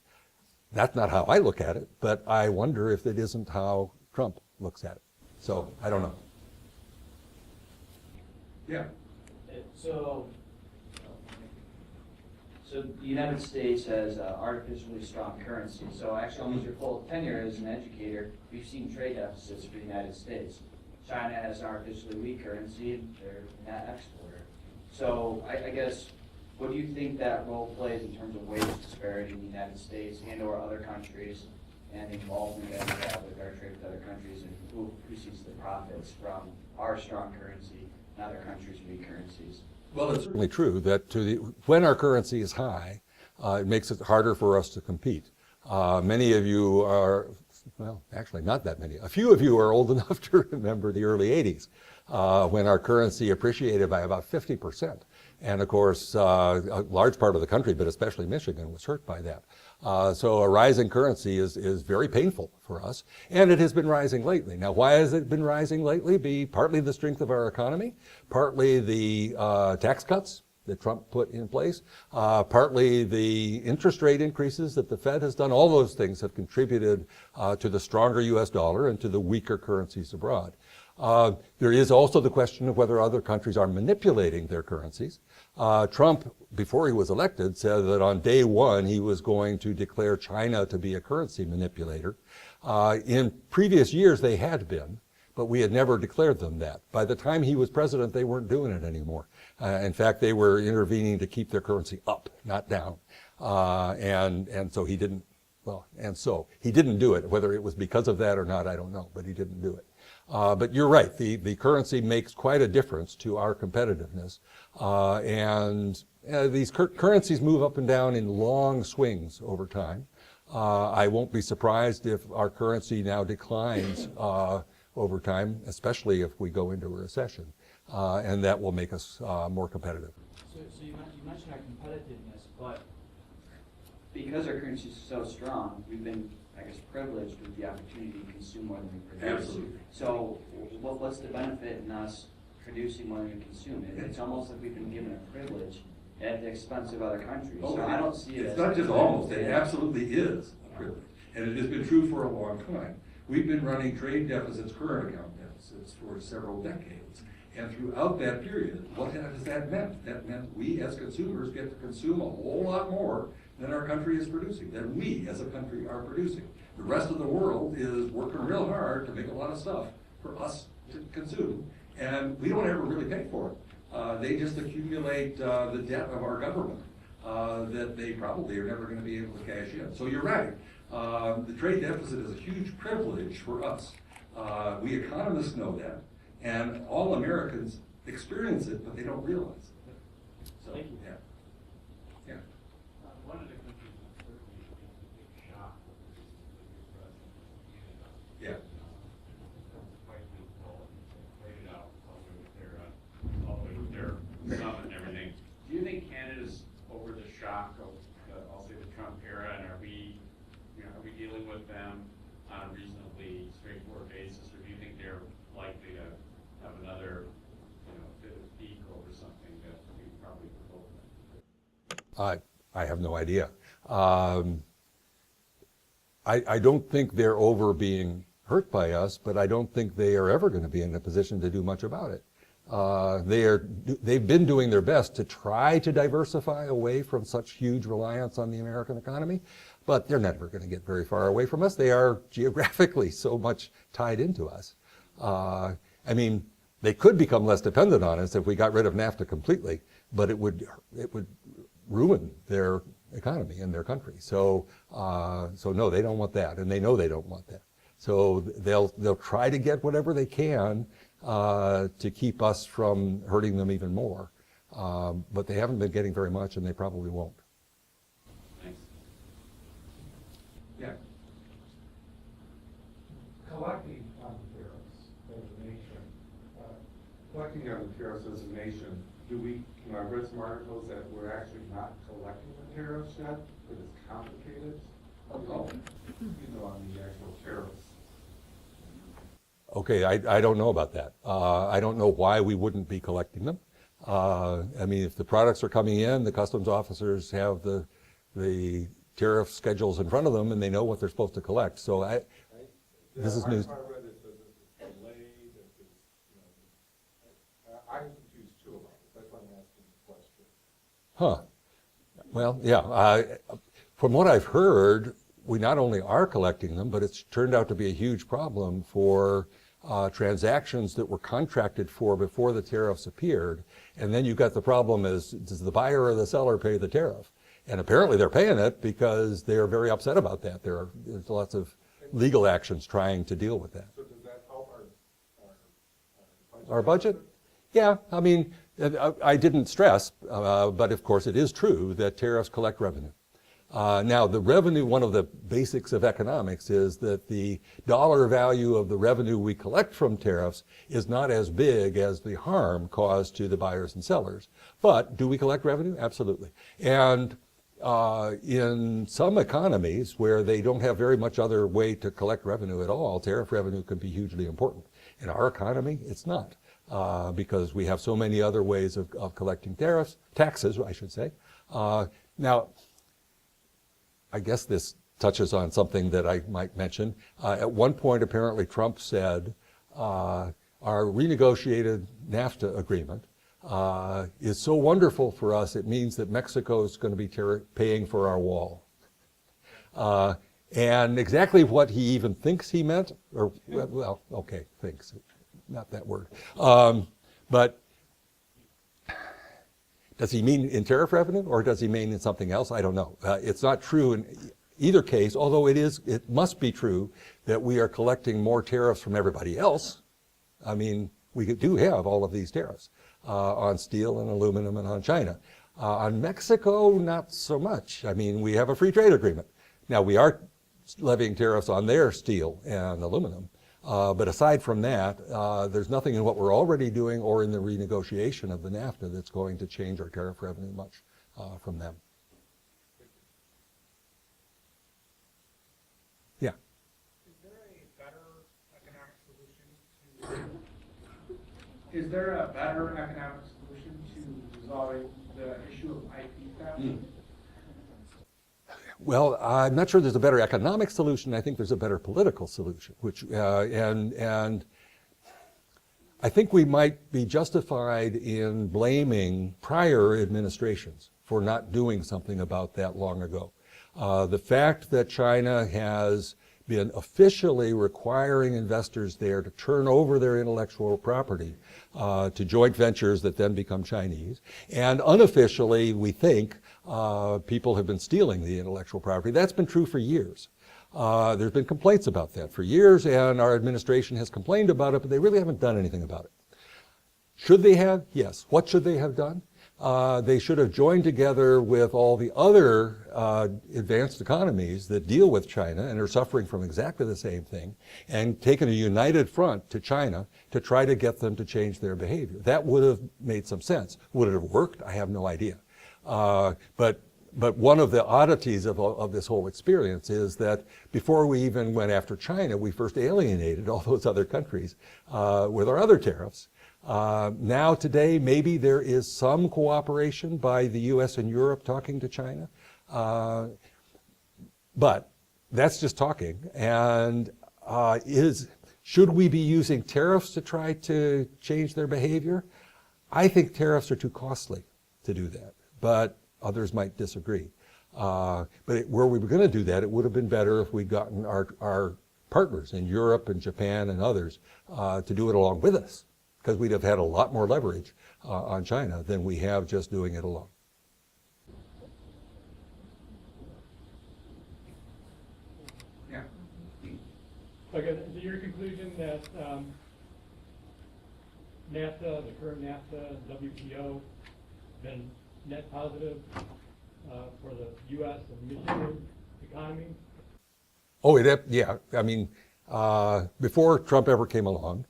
That's not how I look at it, but I wonder if it isn't how Trump looks at it. So I don't know. Yeah.
So the United States has artificially strong currency. So actually, almost your full tenure as an educator, we've seen trade deficits for the United States. China has an artificially weak currency, they're a net exporter. So I guess, what do you think that role plays in terms of wage disparity in the United States and or other countries, and involvement that we have with our trade with other countries, and who sees the profits from our strong currency and other countries' weak currencies?
Well, it's certainly true that when our currency is high, it makes it harder for us to compete. Many of you are, well, actually not that many. A few of you are old enough to remember the early 80s when our currency appreciated by about 50%. And of course, a large part of the country, but especially Michigan, was hurt by that. So a rising currency is very painful for us, and it has been rising lately. Now, why has it been rising lately? Partly the strength of our economy, partly the tax cuts that Trump put in place, partly the interest rate increases that the Fed has done. All those things have contributed to the stronger U.S. dollar and to the weaker currencies abroad. There is also the question of whether other countries are manipulating their currencies. Trump, before he was elected, said that on day one he was going to declare China to be a currency manipulator. In previous years they had been, but we had never declared them that. By the time he was president, they weren't doing it anymore. In fact, they were intervening to keep their currency up, not down. And so he didn't, he didn't do it. Whether it was because of that or not, I don't know, but he didn't do it. But you're right, the currency makes quite a difference to our competitiveness. These currencies move up and down in long swings over time. I won't be surprised if our currency now declines over time, especially if we go into a recession, and that will make us more competitive.
So you mentioned our competitiveness, but because our currency is so strong, we've been, I guess, privileged with the opportunity to consume more than we produce.
Absolutely.
So what's the benefit in us producing more than we consume? It's almost like we've been given a privilege at the expense of other countries. So I don't see it
It's
as
not just almost, it absolutely is a privilege. And it has been true for a long time. We've been running trade deficits, current account deficits, for several decades. And throughout that period, what has that meant? That meant we as consumers get to consume a whole lot more than our country is producing, than we as a country are producing. The rest of the world is working real hard to make a lot of stuff for us to consume, and we don't ever really pay for it. They just accumulate the debt of our government that they probably are never going to be able to cash in. So you're right. The trade deficit is a huge privilege for us. We economists know that, and all Americans experience it, but they don't realize it. So,
Thank you.
yeah. Yeah.
One of the countries that certainly has been a big shock with the new president is Canada.
Yeah.
Quite beautiful, laid it out all the way with their summit and everything. Do you think Canada's over the shock of, I'll say, the Trump era, and are we dealing with them on a reasonably straightforward basis, or do you think they're likely to have another, bit of peak over something that we probably provoke?
I have no idea. I don't think they're over being hurt by us, but I don't think they are ever going to be in a position to do much about it. They've been doing their best to try to diversify away from such huge reliance on the American economy, but they're never going to get very far away from us. They are geographically so much tied into us. I mean, they could become less dependent on us if we got rid of NAFTA completely, but it would ruin their economy and their country. So no, they don't want that, and they know they don't want that. So they'll try to get whatever they can to keep us from hurting them even more. But they haven't been getting very much, and they probably won't.
Thanks.
Yeah.
Collecting on the tariffs as a nation, collecting on the tariffs as a nation, I read some articles that we're actually not collecting the tariffs yet, but it's complicated. On the actual tariffs.
Okay, I don't know about that. I don't know why we wouldn't be collecting them. I mean, if the products are coming in, the customs officers have the tariff schedules in front of them, and they know what they're supposed to collect. So this is news.
I read it says it's delayed, I'm confused too about it. That's why I'm asking the question.
Huh. Well, yeah. From what I've heard, we not only are collecting them, but it's turned out to be a huge problem for transactions that were contracted for before the tariffs appeared. And then you've got the problem is, does the buyer or the seller pay the tariff? And apparently they're paying it because they're very upset about that. There's lots of legal actions trying to deal with that.
So does that help
Our budget? Yeah, I mean, I didn't stress, but of course it is true that tariffs collect revenue. Now, the revenue, one of the basics of economics is that the dollar value of the revenue we collect from tariffs is not as big as the harm caused to the buyers and sellers. But do we collect revenue? Absolutely. And in some economies where they don't have very much other way to collect revenue at all, tariff revenue can be hugely important. In our economy, it's not, because we have so many other ways of collecting taxes, I should say. Now, I guess this touches on something that I might mention. At one point, apparently, Trump said, our renegotiated NAFTA agreement is so wonderful for us, it means that Mexico is going to be paying for our wall. And exactly what he even thinks he meant, or, well, okay, thinks, not that word. But does he mean in tariff revenue, or does he mean in something else? I don't know. It's not true in either case, although it must be true that we are collecting more tariffs from everybody else. I mean, we do have all of these tariffs on steel and aluminum and on China. On Mexico, not so much. I mean, we have a free trade agreement. Now, we are levying tariffs on their steel and aluminum. But aside from that, there's nothing in what we're already doing or in the renegotiation of the NAFTA that's going to change our tariff revenue much from them. Yeah.
Is there a better economic solution to resolving the issue of IP theft?
Well, I'm not sure there's a better economic solution. I think there's a better political solution, which and I think we might be justified in blaming prior administrations for not doing something about that long ago. The fact that China has been officially requiring investors there to turn over their intellectual property to joint ventures that then become Chinese, and unofficially, we think, people have been stealing the intellectual property. That's been true for years. There's been complaints about that for years, and our administration has complained about it, but they really haven't done anything about it. Should they have? Yes. What should they have done? They should have joined together with all the other advanced economies that deal with China and are suffering from exactly the same thing, and taken a united front to China to try to get them to change their behavior. That would have made some sense. Would it have worked? I have no idea. But one of the oddities of this whole experience is that before we even went after China, we first alienated all those other countries with our other tariffs. Now today, maybe there is some cooperation by the US and Europe talking to China, but that's just talking. And should we be using tariffs to try to change their behavior? I think tariffs are too costly to do that, but others might disagree. But where we were going to do that, it would have been better if we'd gotten our partners in Europe and Japan and others to do it along with us, because we'd have had a lot more leverage on China than we have just doing it alone.
Yeah.
Okay, is it your conclusion that NAFTA, the current NAFTA, WTO, been net positive for the U.S. and Michigan economy?
Oh, yeah. I mean, before Trump ever came along,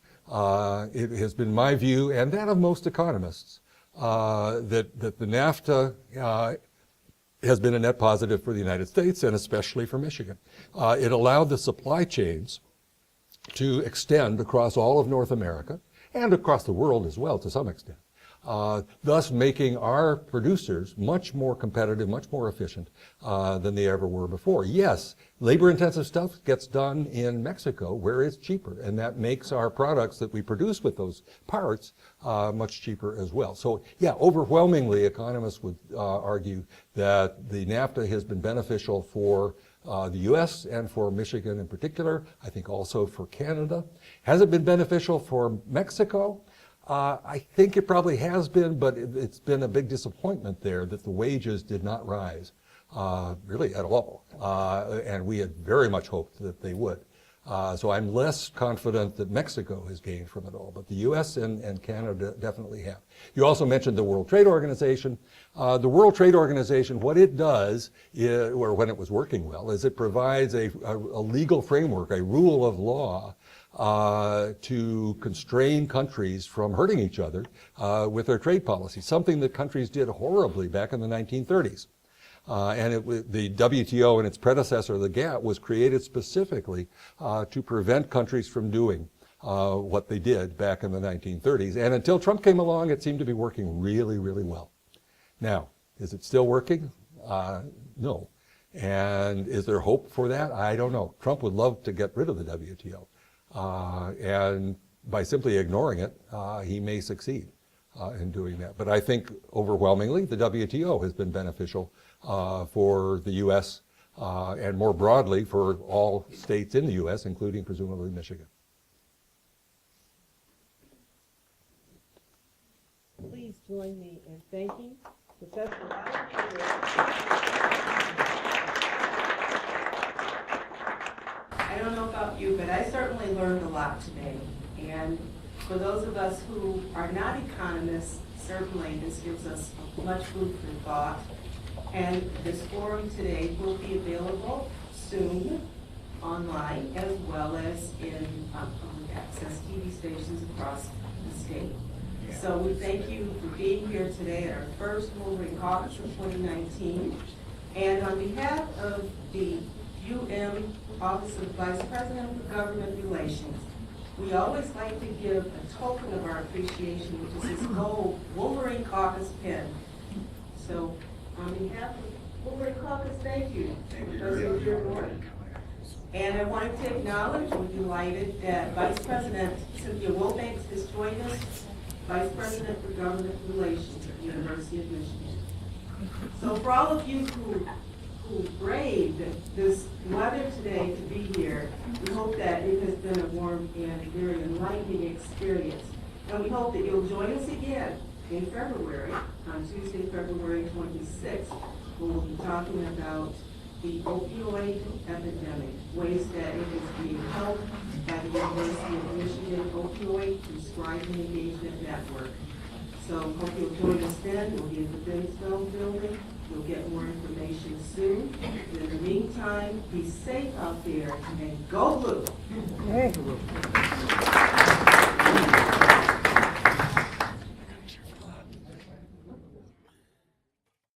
it has been my view, and that of most economists, that the NAFTA has been a net positive for the United States and especially for Michigan. It allowed the supply chains to extend across all of North America and across the world as well to some extent. Thus making our producers much more competitive, much more efficient than they ever were before. Yes, labor-intensive stuff gets done in Mexico where it's cheaper, and that makes our products that we produce with those parts much cheaper as well. So yeah, overwhelmingly economists would argue that the NAFTA has been beneficial for the U.S. and for Michigan in particular, I think also for Canada. Has it been beneficial for Mexico? I think it probably has been, but it's been a big disappointment there that the wages did not rise really at all. And we had very much hoped that they would. So I'm less confident that Mexico has gained from it all, but the U.S. and Canada definitely have. You also mentioned the World Trade Organization. The World Trade Organization, what it does, or when it was working well, is it provides a legal framework, a rule of law, to constrain countries from hurting each other with their trade policy, something that countries did horribly back in the 1930s. The WTO and its predecessor, the GATT, was created specifically to prevent countries from doing what they did back in the 1930s. And until Trump came along, it seemed to be working really, really well. Now, is it still working? No. And is there hope for that? I don't know. Trump would love to get rid of the WTO. And by simply ignoring it, he may succeed in doing that. But I think overwhelmingly the WTO has been beneficial for the U.S. and more broadly for all states in the U.S., including presumably Michigan.
Please join me in thanking Professor Rabhi. I don't know about you, but I certainly learned a lot today. And for those of us who are not economists, certainly this gives us much food for thought. And this forum today will be available soon online as well as in public access TV stations across the state. So we thank you for being here today at our first Wolverine Caucus of 2019. And on behalf of the UM Office of Vice President for Government Relations, we always like to give a token of our appreciation, which is this gold Wolverine Caucus pin. So on behalf of Wolverine Caucus, thank you. Professor Deardorff. And I wanted to acknowledge, we're delighted that Vice President Cynthia Wilbanks has joined us, Vice President for Government Relations at the University of Michigan. So for all of you who braved this weather today to be here, we hope that it has been a warm and very enlightening experience. And we hope that you'll join us again in February, on Tuesday, February 26th, when we'll be talking about the opioid epidemic, ways that it is being helped by the University of Michigan Opioid Prescribing Engagement Network. So hope you'll join us then. We'll be at the Benstone building. You'll get more information soon. And in the meantime, be safe out there and go blue.